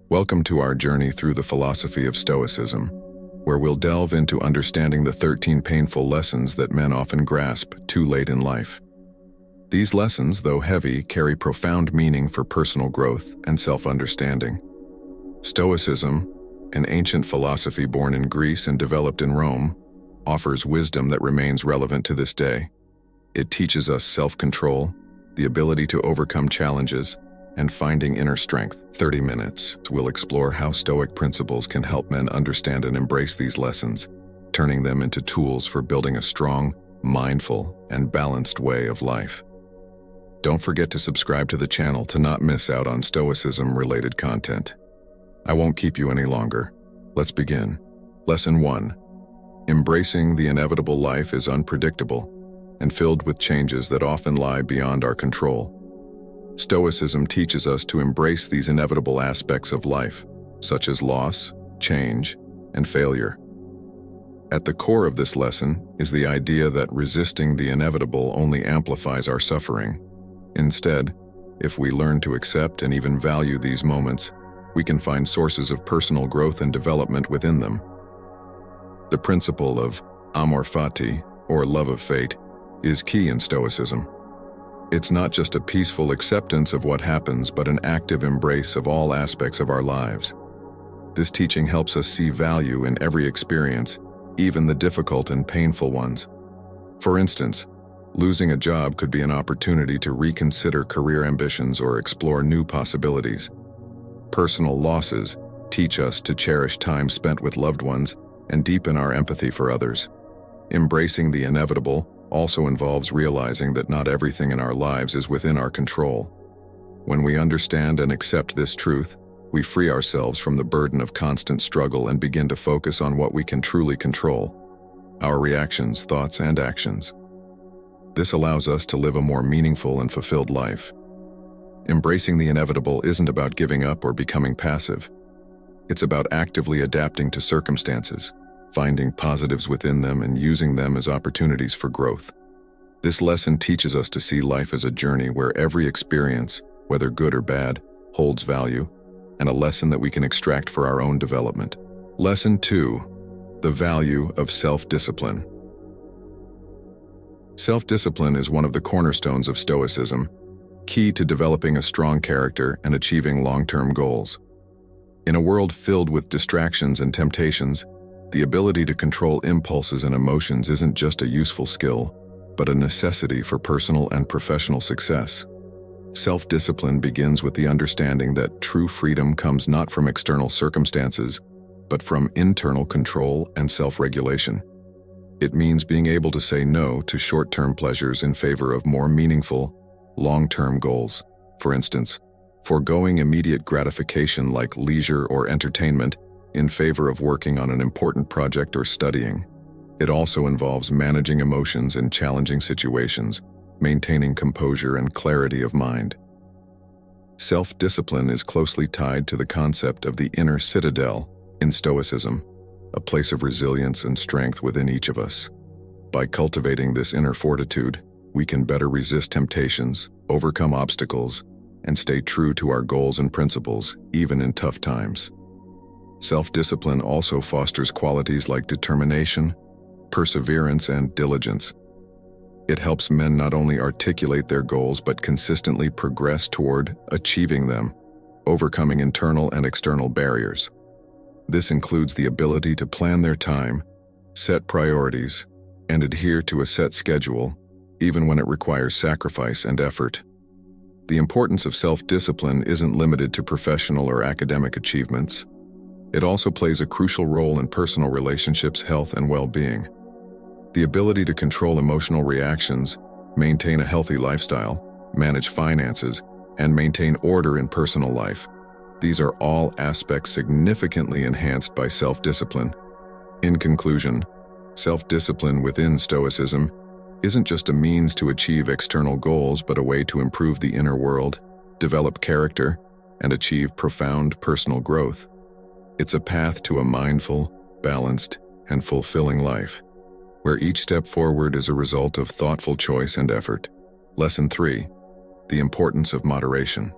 Welcome to our journey through the philosophy of Stoicism, where we'll delve into understanding the 13 painful lessons that men often grasp too late in life. These lessons, though heavy, carry profound meaning for personal growth and self-understanding. Stoicism, an ancient philosophy born in Greece and developed in Rome, offers wisdom that remains relevant to this day. It teaches us self-control, the ability to overcome challenges, and finding inner strength. 30 minutes, we'll explore how Stoic principles can help men understand and embrace these lessons, turning them into tools for building a strong, mindful, and balanced way of life. Don't forget to subscribe to the channel to not miss out on Stoicism-related content. I won't keep you any longer. Let's begin. Lesson 1. Embracing the inevitable. Life is unpredictable and filled with changes that often lie beyond our control. Stoicism teaches us to embrace these inevitable aspects of life, such as loss, change, and failure. At the core of this lesson is the idea that resisting the inevitable only amplifies our suffering. Instead, if we learn to accept and even value these moments, we can find sources of personal growth and development within them. The principle of amor fati, or love of fate, is key in Stoicism. It's not just a peaceful acceptance of what happens, but an active embrace of all aspects of our lives. This teaching helps us see value in every experience, even the difficult and painful ones. For instance, losing a job could be an opportunity to reconsider career ambitions or explore new possibilities. Personal losses teach us to cherish time spent with loved ones and deepen our empathy for others. Embracing the inevitable also involves realizing that not everything in our lives is within our control. When we understand and accept this truth, we free ourselves from the burden of constant struggle and begin to focus on what we can truly control: our reactions, thoughts, and actions. This allows us to live a more meaningful and fulfilled life. Embracing the inevitable isn't about giving up or becoming passive. It's about actively adapting to circumstances, finding positives within them and using them as opportunities for growth. This lesson teaches us to see life as a journey where every experience, whether good or bad, holds value, and a lesson that we can extract for our own development. Lesson 2. The value of self-discipline. Self-discipline is one of the cornerstones of Stoicism, key to developing a strong character and achieving long-term goals. In a world filled with distractions and temptations, the ability to control impulses and emotions isn't just a useful skill, but a necessity for personal and professional success. Self-discipline begins with the understanding that true freedom comes not from external circumstances, but from internal control and self-regulation. It means being able to say no to short-term pleasures in favor of more meaningful, long-term goals. For instance, foregoing immediate gratification like leisure or entertainment in favor of working on an important project or studying. It also involves managing emotions in challenging situations, maintaining composure and clarity of mind. Self-discipline is closely tied to the concept of the inner citadel in Stoicism, a place of resilience and strength within each of us. By cultivating this inner fortitude, we can better resist temptations, overcome obstacles, and stay true to our goals and principles, even in tough times. Self-discipline also fosters qualities like determination, perseverance, and diligence. It helps men not only articulate their goals but consistently progress toward achieving them, overcoming internal and external barriers. This includes the ability to plan their time, set priorities, and adhere to a set schedule, even when it requires sacrifice and effort. The importance of self-discipline isn't limited to professional or academic achievements. It also plays a crucial role in personal relationships, health, and well-being. The ability to control emotional reactions, maintain a healthy lifestyle, manage finances, and maintain order in personal life. These are all aspects significantly enhanced by self-discipline. In conclusion, self-discipline within Stoicism isn't just a means to achieve external goals, but a way to improve the inner world, develop character, and achieve profound personal growth. It's a path to a mindful, balanced, and fulfilling life, where each step forward is a result of thoughtful choice and effort. Lesson 3. The importance of moderation.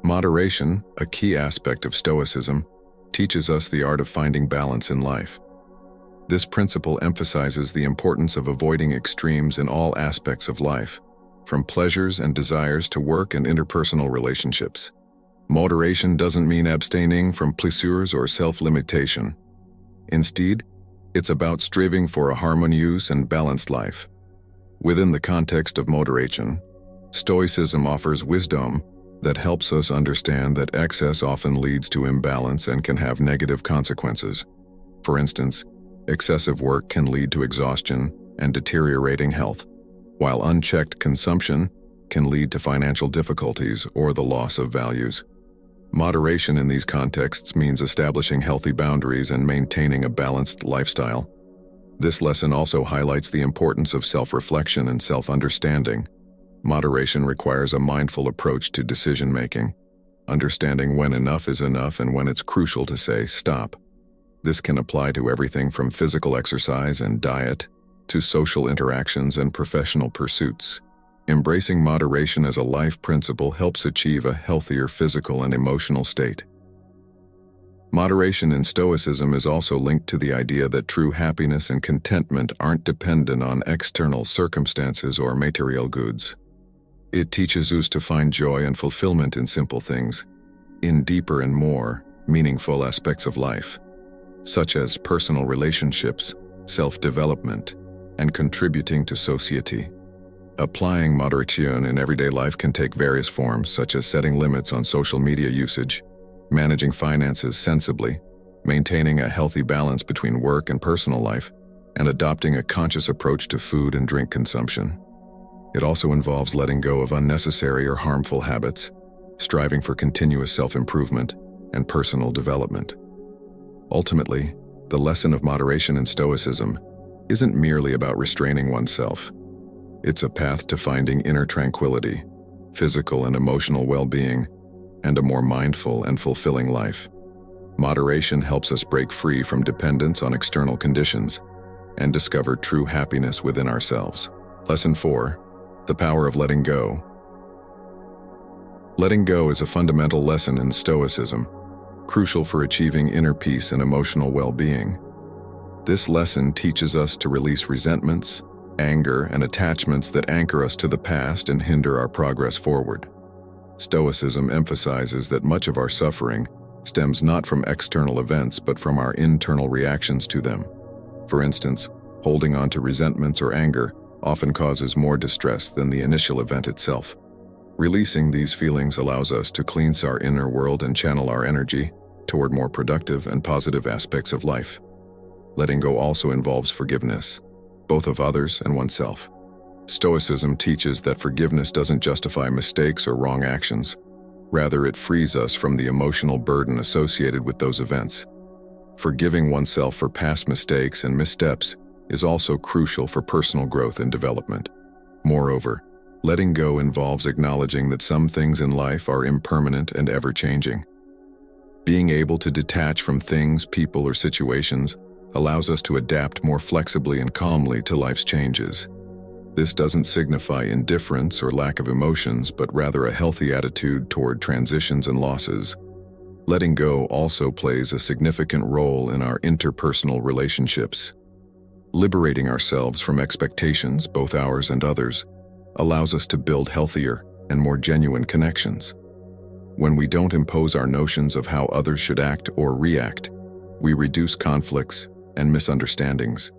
Moderation, a key aspect of Stoicism, teaches us the art of finding balance in life. This principle emphasizes the importance of avoiding extremes in all aspects of life, from pleasures and desires to work and interpersonal relationships. Moderation doesn't mean abstaining from pleasures or self-limitation. Instead, it's about striving for a harmonious and balanced life. Within the context of moderation, Stoicism offers wisdom that helps us understand that excess often leads to imbalance and can have negative consequences. For instance, excessive work can lead to exhaustion and deteriorating health, while unchecked consumption can lead to financial difficulties or the loss of values. Moderation in these contexts means establishing healthy boundaries and maintaining a balanced lifestyle. This lesson also highlights the importance of self-reflection and self-understanding. Moderation requires a mindful approach to decision-making, understanding when enough is enough and when it's crucial to say stop. This can apply to everything from physical exercise and diet to social interactions and professional pursuits. Embracing moderation as a life principle helps achieve a healthier physical and emotional state. Moderation in Stoicism is also linked to the idea that true happiness and contentment aren't dependent on external circumstances or material goods. It teaches us to find joy and fulfillment in simple things, in deeper and more meaningful aspects of life, such as personal relationships, self-development, and contributing to society. Applying moderation in everyday life can take various forms, such as setting limits on social media usage, managing finances sensibly, maintaining a healthy balance between work and personal life, and adopting a conscious approach to food and drink consumption. It also involves letting go of unnecessary or harmful habits, striving for continuous self-improvement and personal development. Ultimately, the lesson of moderation in Stoicism isn't merely about restraining oneself. It's a path to finding inner tranquility, physical and emotional well-being, and a more mindful and fulfilling life. Moderation helps us break free from dependence on external conditions and discover true happiness within ourselves. Lesson 4. The power of letting go. Letting go is a fundamental lesson in Stoicism, crucial for achieving inner peace and emotional well-being. This lesson teaches us to release resentments, anger, and attachments that anchor us to the past and hinder our progress forward. Stoicism emphasizes that much of our suffering stems not from external events but from our internal reactions to them. For instance, holding on to resentments or anger often causes more distress than the initial event itself. Releasing these feelings allows us to cleanse our inner world and channel our energy toward more productive and positive aspects of life. Letting go also involves forgiveness, both of others and oneself. Stoicism teaches that forgiveness doesn't justify mistakes or wrong actions. Rather, it frees us from the emotional burden associated with those events. Forgiving oneself for past mistakes and missteps is also crucial for personal growth and development. Moreover, letting go involves acknowledging that some things in life are impermanent and ever-changing. Being able to detach from things, people, or situations allows us to adapt more flexibly and calmly to life's changes. This doesn't signify indifference or lack of emotions, but rather a healthy attitude toward transitions and losses. Letting go also plays a significant role in our interpersonal relationships. Liberating ourselves from expectations, both ours and others, allows us to build healthier and more genuine connections. When we don't impose our notions of how others should act or react, we reduce conflicts and misunderstandings.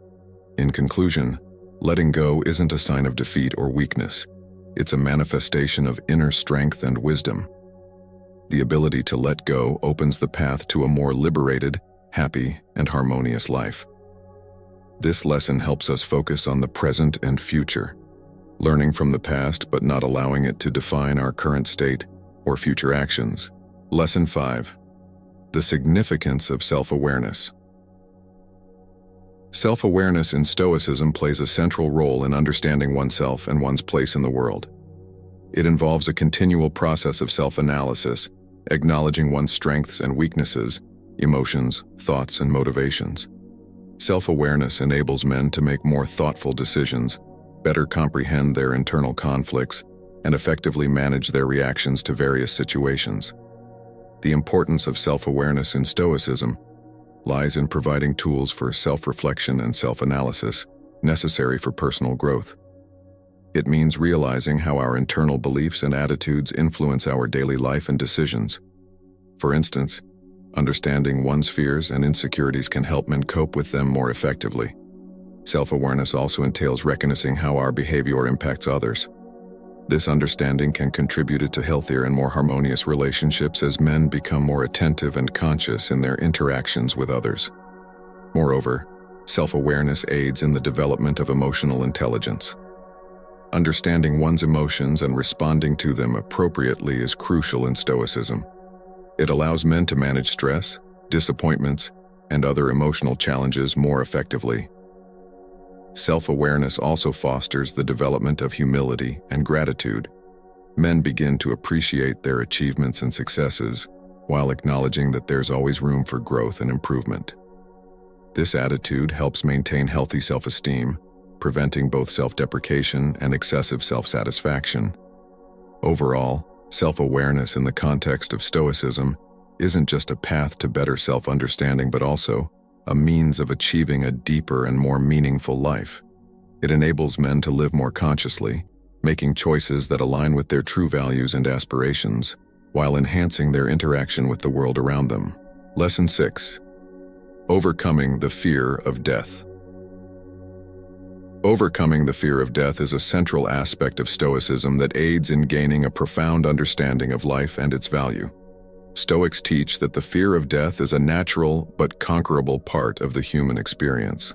In conclusion, letting go isn't a sign of defeat or weakness. It's a manifestation of inner strength and wisdom. The ability to let go opens the path to a more liberated, happy, and harmonious life. This lesson helps us focus on the present and future, learning from the past but not allowing it to define our current state or future actions. Lesson 5. The significance of self-awareness. Self-awareness in Stoicism plays a central role in understanding oneself and one's place in the world. It involves a continual process of self-analysis, acknowledging one's strengths and weaknesses, emotions, thoughts, and motivations. Self-awareness enables men to make more thoughtful decisions, better comprehend their internal conflicts, and effectively manage their reactions to various situations. The importance of self-awareness in Stoicism lies in providing tools for self-reflection and self-analysis necessary for personal growth. It means realizing how our internal beliefs and attitudes influence our daily life and decisions. For instance, understanding one's fears and insecurities can help men cope with them more effectively. Self-awareness also entails recognizing how our behavior impacts others. This understanding can contribute to healthier and more harmonious relationships as men become more attentive and conscious in their interactions with others. Moreover, self-awareness aids in the development of emotional intelligence. Understanding one's emotions and responding to them appropriately is crucial in Stoicism. It allows men to manage stress, disappointments, and other emotional challenges more effectively. Self-awareness also fosters the development of humility and gratitude. Men begin to appreciate their achievements and successes while acknowledging that there's always room for growth and improvement. This attitude helps maintain healthy self-esteem, preventing both self-deprecation and excessive self-satisfaction. Overall, self-awareness in the context of Stoicism isn't just a path to better self-understanding but also a means of achieving a deeper and more meaningful life. It enables men to live more consciously, making choices that align with their true values and aspirations, while enhancing their interaction with the world around them. Lesson 6. Overcoming the fear of death. Overcoming the fear of death is a central aspect of Stoicism that aids in gaining a profound understanding of life and its value. Stoics teach that the fear of death is a natural but conquerable part of the human experience.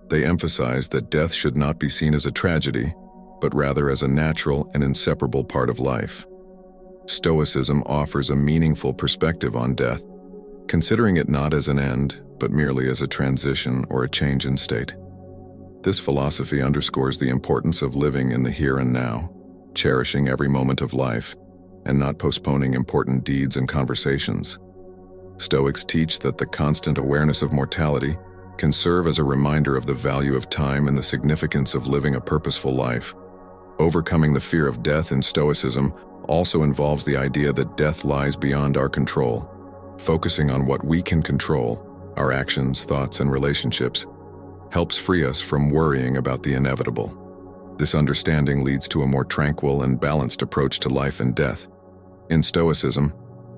They emphasize that death should not be seen as a tragedy, but rather as a natural and inseparable part of life. Stoicism offers a meaningful perspective on death, considering it not as an end, but merely as a transition or a change in state. This philosophy underscores the importance of living in the here and now, cherishing every moment of life, and not postponing important deeds and conversations. Stoics teach that the constant awareness of mortality can serve as a reminder of the value of time and the significance of living a purposeful life. Overcoming the fear of death in Stoicism also involves the idea that death lies beyond our control. Focusing on what we can control, our actions, thoughts, and relationships, helps free us from worrying about the inevitable. This understanding leads to a more tranquil and balanced approach to life and death. In Stoicism,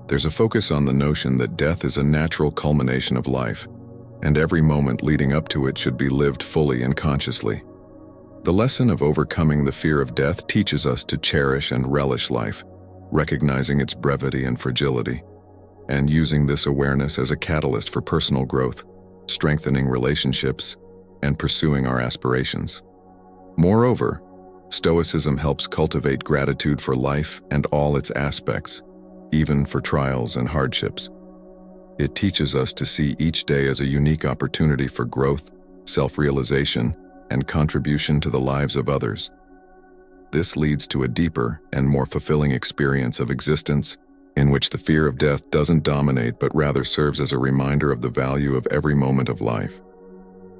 there's a focus on the notion that death is a natural culmination of life, and every moment leading up to it should be lived fully and consciously. The lesson of overcoming the fear of death teaches us to cherish and relish life, recognizing its brevity and fragility, and using this awareness as a catalyst for personal growth, strengthening relationships, and pursuing our aspirations. Moreover, Stoicism helps cultivate gratitude for life and all its aspects, even for trials and hardships. It teaches us to see each day as a unique opportunity for growth, self-realization, and contribution to the lives of others. This leads to a deeper and more fulfilling experience of existence, in which the fear of death doesn't dominate but rather serves as a reminder of the value of every moment of life.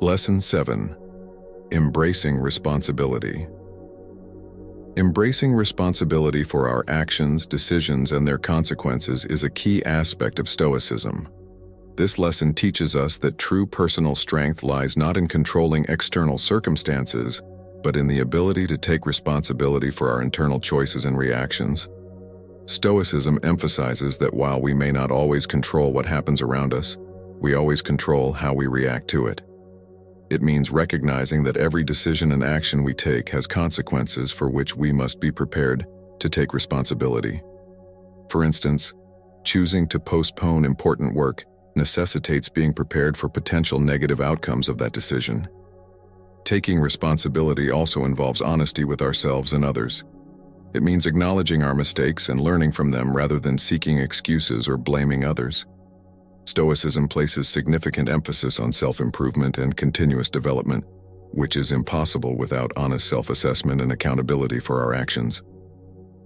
Lesson 7. Embracing responsibility. Embracing responsibility for our actions, decisions, and their consequences is a key aspect of Stoicism. This lesson teaches us that true personal strength lies not in controlling external circumstances, but in the ability to take responsibility for our internal choices and reactions. Stoicism emphasizes that while we may not always control what happens around us, we always control how we react to it. It means recognizing that every decision and action we take has consequences for which we must be prepared to take responsibility. For instance, choosing to postpone important work necessitates being prepared for potential negative outcomes of that decision. Taking responsibility also involves honesty with ourselves and others. It means acknowledging our mistakes and learning from them rather than seeking excuses or blaming others. Stoicism places significant emphasis on self-improvement and continuous development, which is impossible without honest self-assessment and accountability for our actions.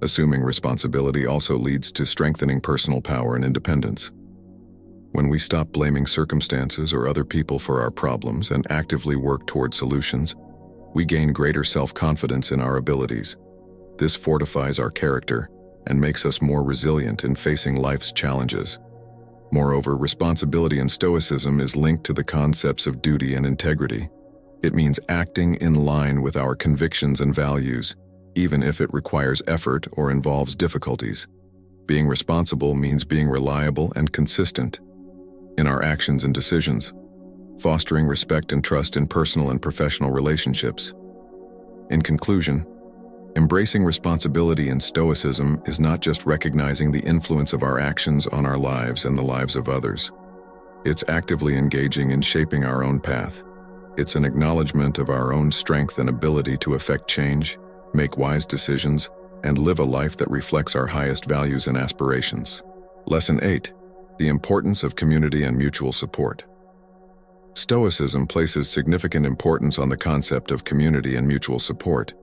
Assuming responsibility also leads to strengthening personal power and independence. When we stop blaming circumstances or other people for our problems and actively work toward solutions, we gain greater self-confidence in our abilities. This fortifies our character and makes us more resilient in facing life's challenges. Moreover, responsibility in Stoicism is linked to the concepts of duty and integrity. It means acting in line with our convictions and values, even if it requires effort or involves difficulties. Being responsible means being reliable and consistent in our actions and decisions, fostering respect and trust in personal and professional relationships. In conclusion, embracing responsibility in Stoicism is not just recognizing the influence of our actions on our lives and the lives of others. It's actively engaging in shaping our own path. It's an acknowledgement of our own strength and ability to effect change, make wise decisions, and live a life that reflects our highest values and aspirations. Lesson 8. The importance of community and mutual support. Stoicism places significant importance on the concept of community and mutual support.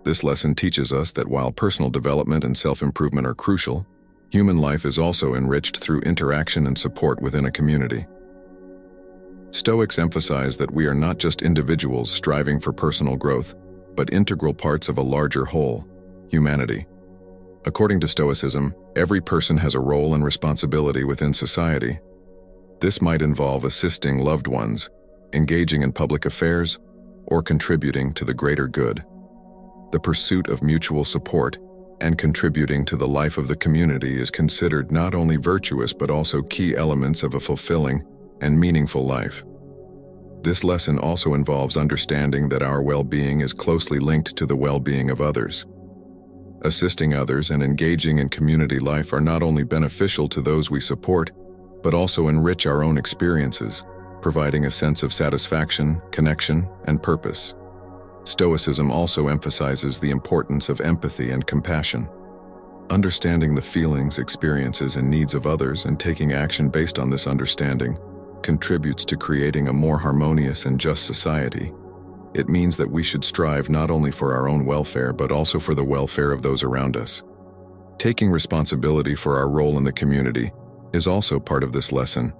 This lesson teaches us that while personal development and self-improvement are crucial, human life is also enriched through interaction and support within a community. Stoics emphasize that we are not just individuals striving for personal growth, but integral parts of a larger whole, humanity. According to Stoicism, every person has a role and responsibility within society. This might involve assisting loved ones, engaging in public affairs, or contributing to the greater good. The pursuit of mutual support and contributing to the life of the community is considered not only virtuous but also key elements of a fulfilling and meaningful life. This lesson also involves understanding that our well-being is closely linked to the well-being of others. Assisting others and engaging in community life are not only beneficial to those we support, but also enrich our own experiences, providing a sense of satisfaction, connection, and purpose. Stoicism also emphasizes the importance of empathy and compassion. Understanding the feelings, experiences, and needs of others and taking action based on this understanding contributes to creating a more harmonious and just society. It means that we should strive not only for our own welfare but also for the welfare of those around us. Taking responsibility for our role in the community is also part of this lesson.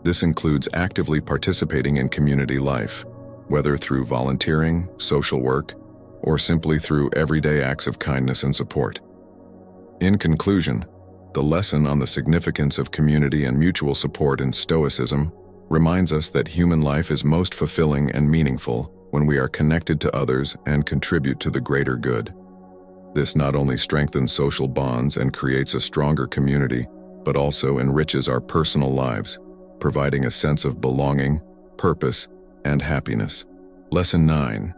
This includes actively participating in community life, whether through volunteering, social work, or simply through everyday acts of kindness and support. In conclusion, the lesson on the significance of community and mutual support in Stoicism reminds us that human life is most fulfilling and meaningful when we are connected to others and contribute to the greater good. This not only strengthens social bonds and creates a stronger community, but also enriches our personal lives, providing a sense of belonging, purpose, and happiness. Lesson 9.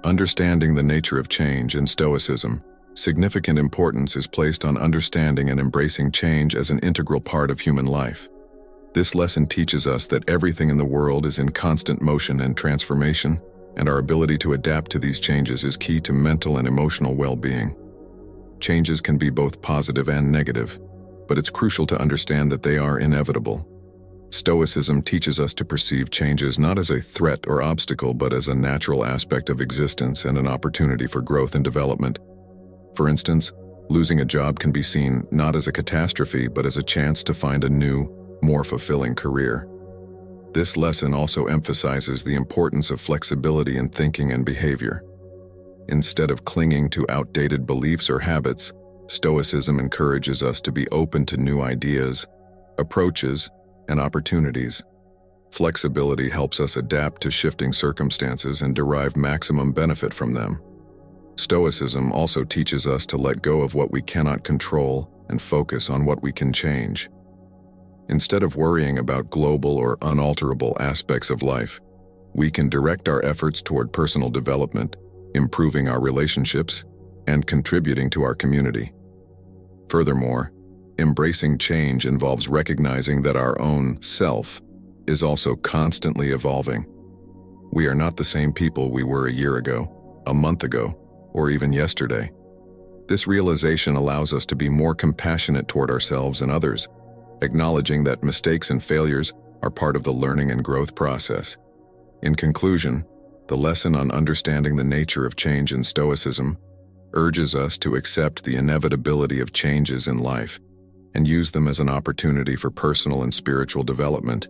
Understanding the nature of change in Stoicism. Significant importance is placed on understanding and embracing change as an integral part of human life. This lesson teaches us that everything in the world is in constant motion and transformation, and our ability to adapt to these changes is key to mental and emotional well-being. Changes can be both positive and negative, but it's crucial to understand that they are inevitable. Stoicism teaches us to perceive changes not as a threat or obstacle, but as a natural aspect of existence and an opportunity for growth and development. For instance, losing a job can be seen not as a catastrophe, but as a chance to find a new, more fulfilling career. This lesson also emphasizes the importance of flexibility in thinking and behavior. Instead of clinging to outdated beliefs or habits, Stoicism encourages us to be open to new ideas, approaches, and opportunities. Flexibility helps us adapt to shifting circumstances and derive maximum benefit from them. Stoicism also teaches us to let go of what we cannot control and focus on what we can change. Instead of worrying about global or unalterable aspects of life, we can direct our efforts toward personal development, improving our relationships, and contributing to our community. Furthermore, embracing change involves recognizing that our own self is also constantly evolving. We are not the same people we were a year ago, a month ago, or even yesterday. This realization allows us to be more compassionate toward ourselves and others, acknowledging that mistakes and failures are part of the learning and growth process. In conclusion, the lesson on understanding the nature of change in Stoicism urges us to accept the inevitability of changes in life and use them as an opportunity for personal and spiritual development.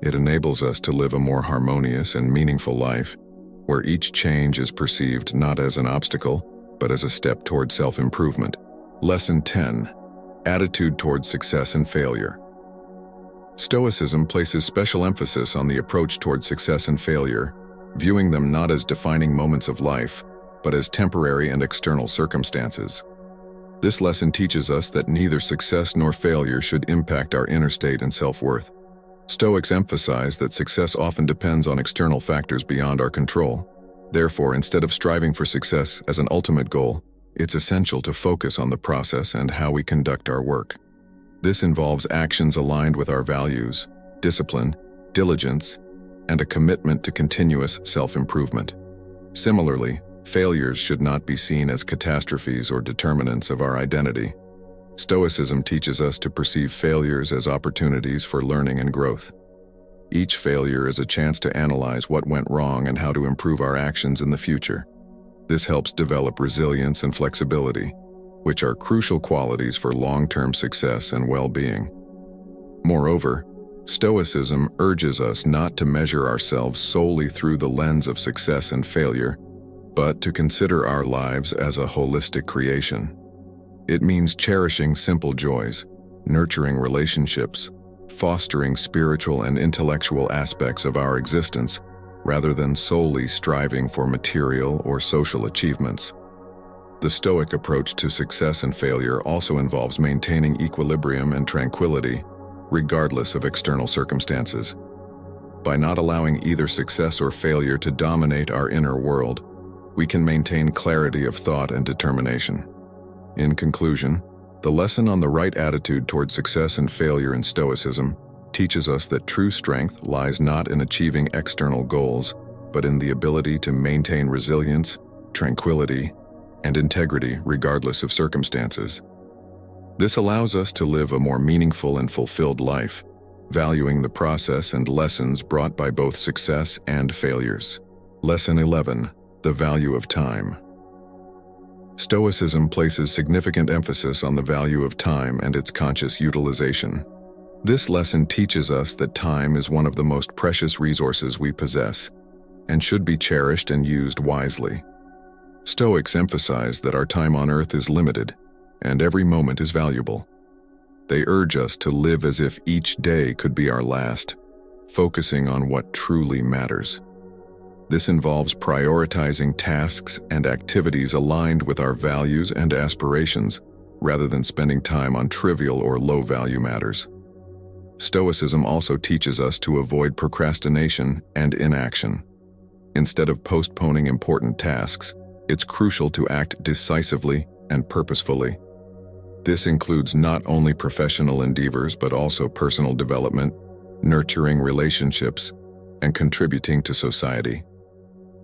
It enables us to live a more harmonious and meaningful life, where each change is perceived not as an obstacle, but as a step toward self-improvement. Lesson 10. Attitude towards success and failure. Stoicism places special emphasis on the approach toward success and failure, viewing them not as defining moments of life, but as temporary and external circumstances. This lesson teaches us that neither success nor failure should impact our inner state and self-worth. Stoics emphasize that success often depends on external factors beyond our control. Therefore, instead of striving for success as an ultimate goal, it's essential to focus on the process and how we conduct our work. This involves actions aligned with our values, discipline, diligence, and a commitment to continuous self-improvement. Similarly, failures should not be seen as catastrophes or determinants of our identity. Stoicism teaches us to perceive failures as opportunities for learning and growth. Each failure is a chance to analyze what went wrong and how to improve our actions in the future. This helps develop resilience and flexibility, which are crucial qualities for long-term success and well-being. Moreover, Stoicism urges us not to measure ourselves solely through the lens of success and failure, but to consider our lives as a holistic creation. It means cherishing simple joys, nurturing relationships, fostering spiritual and intellectual aspects of our existence, rather than solely striving for material or social achievements. The Stoic approach to success and failure also involves maintaining equilibrium and tranquility, regardless of external circumstances. By not allowing either success or failure to dominate our inner world, we can maintain clarity of thought and determination. In conclusion, the lesson on the right attitude toward success and failure in Stoicism teaches us that true strength lies not in achieving external goals, but in the ability to maintain resilience, tranquility, and integrity regardless of circumstances. This allows us to live a more meaningful and fulfilled life, valuing the process and lessons brought by both success and failures. Lesson 11. The value of time. Stoicism places significant emphasis on the value of time and its conscious utilization. This lesson teaches us that time is one of the most precious resources we possess, and should be cherished and used wisely. Stoics emphasize that our time on earth is limited, and every moment is valuable. They urge us to live as if each day could be our last, focusing on what truly matters. This involves prioritizing tasks and activities aligned with our values and aspirations, rather than spending time on trivial or low-value matters. Stoicism also teaches us to avoid procrastination and inaction. Instead of postponing important tasks, it's crucial to act decisively and purposefully. This includes not only professional endeavors but also personal development, nurturing relationships, and contributing to society.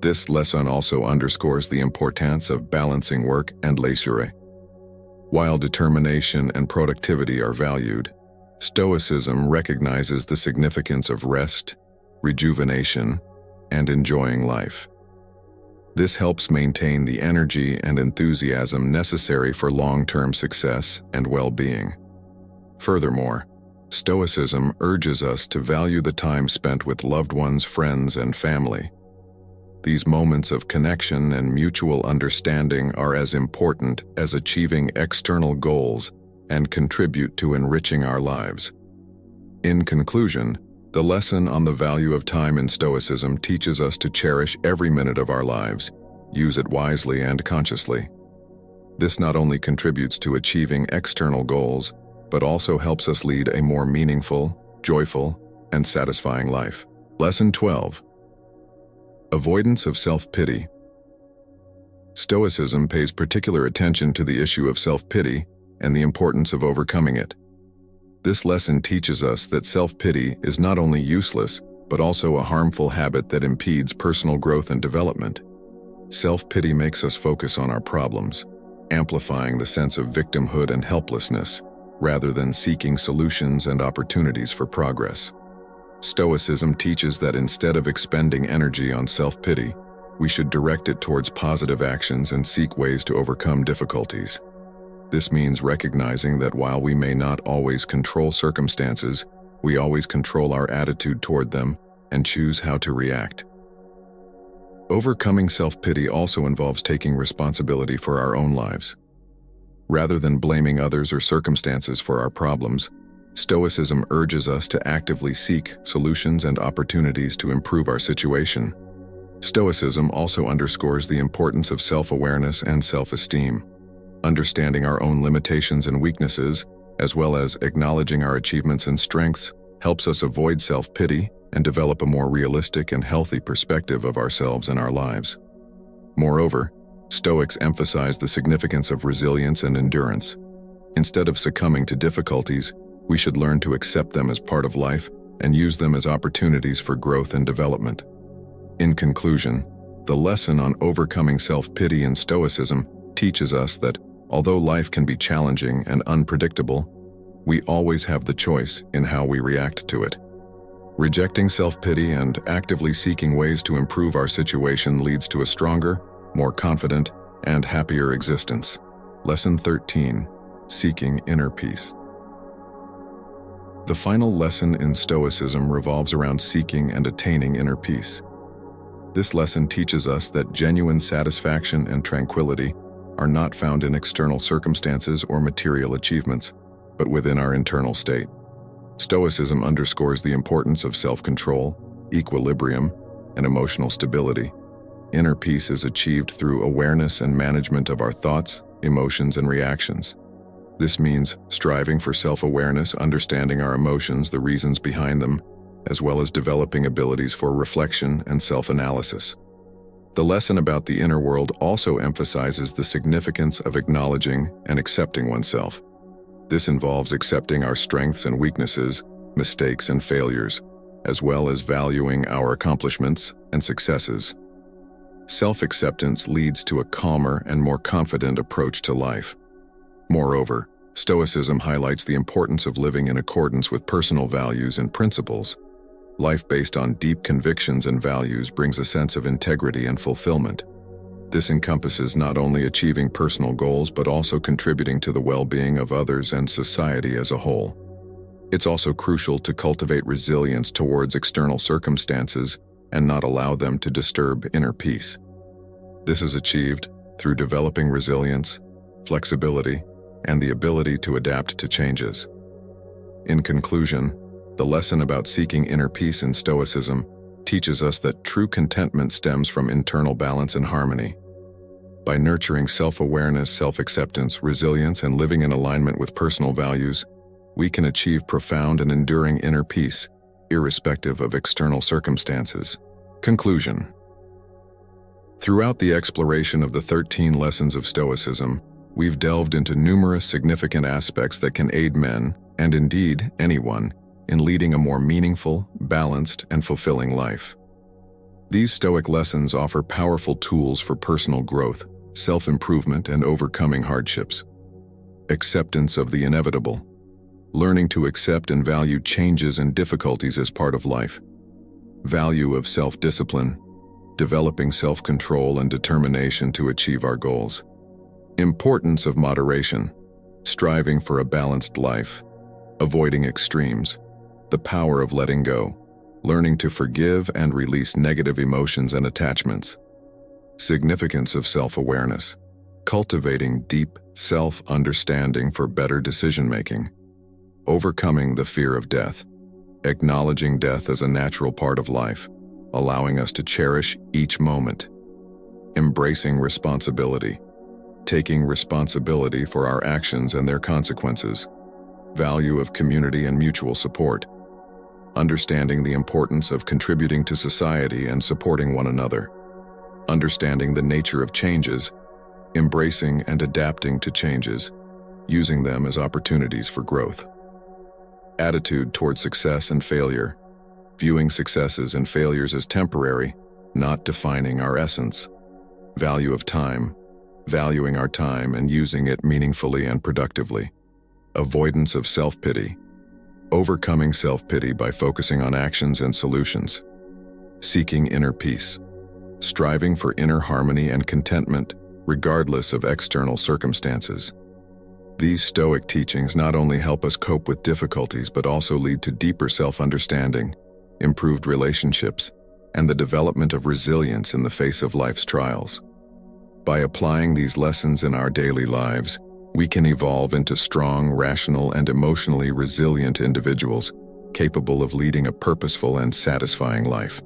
This lesson also underscores the importance of balancing work and leisure. While determination and productivity are valued, Stoicism recognizes the significance of rest, rejuvenation, and enjoying life. This helps maintain the energy and enthusiasm necessary for long-term success and well-being. Furthermore, Stoicism urges us to value the time spent with loved ones, friends, and family. These moments of connection and mutual understanding are as important as achieving external goals and contribute to enriching our lives. In conclusion, the lesson on the value of time in Stoicism teaches us to cherish every minute of our lives, use it wisely and consciously. This not only contributes to achieving external goals, but also helps us lead a more meaningful, joyful, and satisfying life. Lesson 12. Avoidance of self-pity. Stoicism pays particular attention to the issue of self-pity and the importance of overcoming it. This lesson teaches us that self-pity is not only useless, but also a harmful habit that impedes personal growth and development. Self-pity makes us focus on our problems, amplifying the sense of victimhood and helplessness, rather than seeking solutions and opportunities for progress. Stoicism teaches that instead of expending energy on self-pity, we should direct it towards positive actions and seek ways to overcome difficulties. This means recognizing that while we may not always control circumstances, we always control our attitude toward them and choose how to react. Overcoming self-pity also involves taking responsibility for our own lives. Rather than blaming others or circumstances for our problems, Stoicism urges us to actively seek solutions and opportunities to improve our situation. Stoicism also underscores the importance of self-awareness and self-esteem. Understanding our own limitations and weaknesses, as well as acknowledging our achievements and strengths, helps us avoid self-pity and develop a more realistic and healthy perspective of ourselves and our lives. Moreover, Stoics emphasize the significance of resilience and endurance. Instead of succumbing to difficulties, we should learn to accept them as part of life and use them as opportunities for growth and development. In conclusion, the lesson on overcoming self-pity in Stoicism teaches us that, although life can be challenging and unpredictable, we always have the choice in how we react to it. Rejecting self-pity and actively seeking ways to improve our situation leads to a stronger, more confident, and happier existence. Lesson 13: Seeking Inner Peace. The final lesson in Stoicism revolves around seeking and attaining inner peace. This lesson teaches us that genuine satisfaction and tranquility are not found in external circumstances or material achievements, but within our internal state. Stoicism underscores the importance of self-control, equilibrium, and emotional stability. Inner peace is achieved through awareness and management of our thoughts, emotions, and reactions. This means striving for self-awareness, understanding our emotions, the reasons behind them, as well as developing abilities for reflection and self-analysis. The lesson about the inner world also emphasizes the significance of acknowledging and accepting oneself. This involves accepting our strengths and weaknesses, mistakes and failures, as well as valuing our accomplishments and successes. Self-acceptance leads to a calmer and more confident approach to life. Moreover, Stoicism highlights the importance of living in accordance with personal values and principles. Life based on deep convictions and values brings a sense of integrity and fulfillment. This encompasses not only achieving personal goals but also contributing to the well-being of others and society as a whole. It's also crucial to cultivate resilience towards external circumstances and not allow them to disturb inner peace. This is achieved through developing resilience, flexibility, and the ability to adapt to changes. In conclusion, the lesson about seeking inner peace in Stoicism teaches us that true contentment stems from internal balance and harmony. By nurturing self-awareness, self-acceptance, resilience, and living in alignment with personal values, we can achieve profound and enduring inner peace, irrespective of external circumstances. Conclusion. Throughout the exploration of the 13 lessons of Stoicism, we've delved into numerous significant aspects that can aid men, and indeed anyone, in leading a more meaningful, balanced, and fulfilling life. These Stoic lessons offer powerful tools for personal growth, self-improvement, and overcoming hardships. Acceptance of the inevitable. Learning to accept and value changes and difficulties as part of life. Value of self-discipline. Developing self-control and determination to achieve our goals. Importance of moderation. Striving for a balanced life. Avoiding extremes. The power of letting go. Learning to forgive and release negative emotions and attachments. Significance of self-awareness. Cultivating deep self-understanding for better decision-making. Overcoming the fear of death. Acknowledging death as a natural part of life, allowing us to cherish each moment. Embracing responsibility. Taking responsibility for our actions and their consequences. Value of community and mutual support. Understanding the importance of contributing to society and supporting one another. Understanding the nature of changes. Embracing and adapting to changes, using them as opportunities for growth. Attitude toward success and failure. Viewing successes and failures as temporary, not defining our essence. Value of time. Valuing our time and using it meaningfully and productively. Avoidance of self-pity. Overcoming self-pity by focusing on actions and solutions. Seeking inner peace. Striving for inner harmony and contentment, regardless of external circumstances. These Stoic teachings not only help us cope with difficulties but also lead to deeper self-understanding, improved relationships, and the development of resilience in the face of life's trials. By applying these lessons in our daily lives, we can evolve into strong, rational, and emotionally resilient individuals capable of leading a purposeful and satisfying life.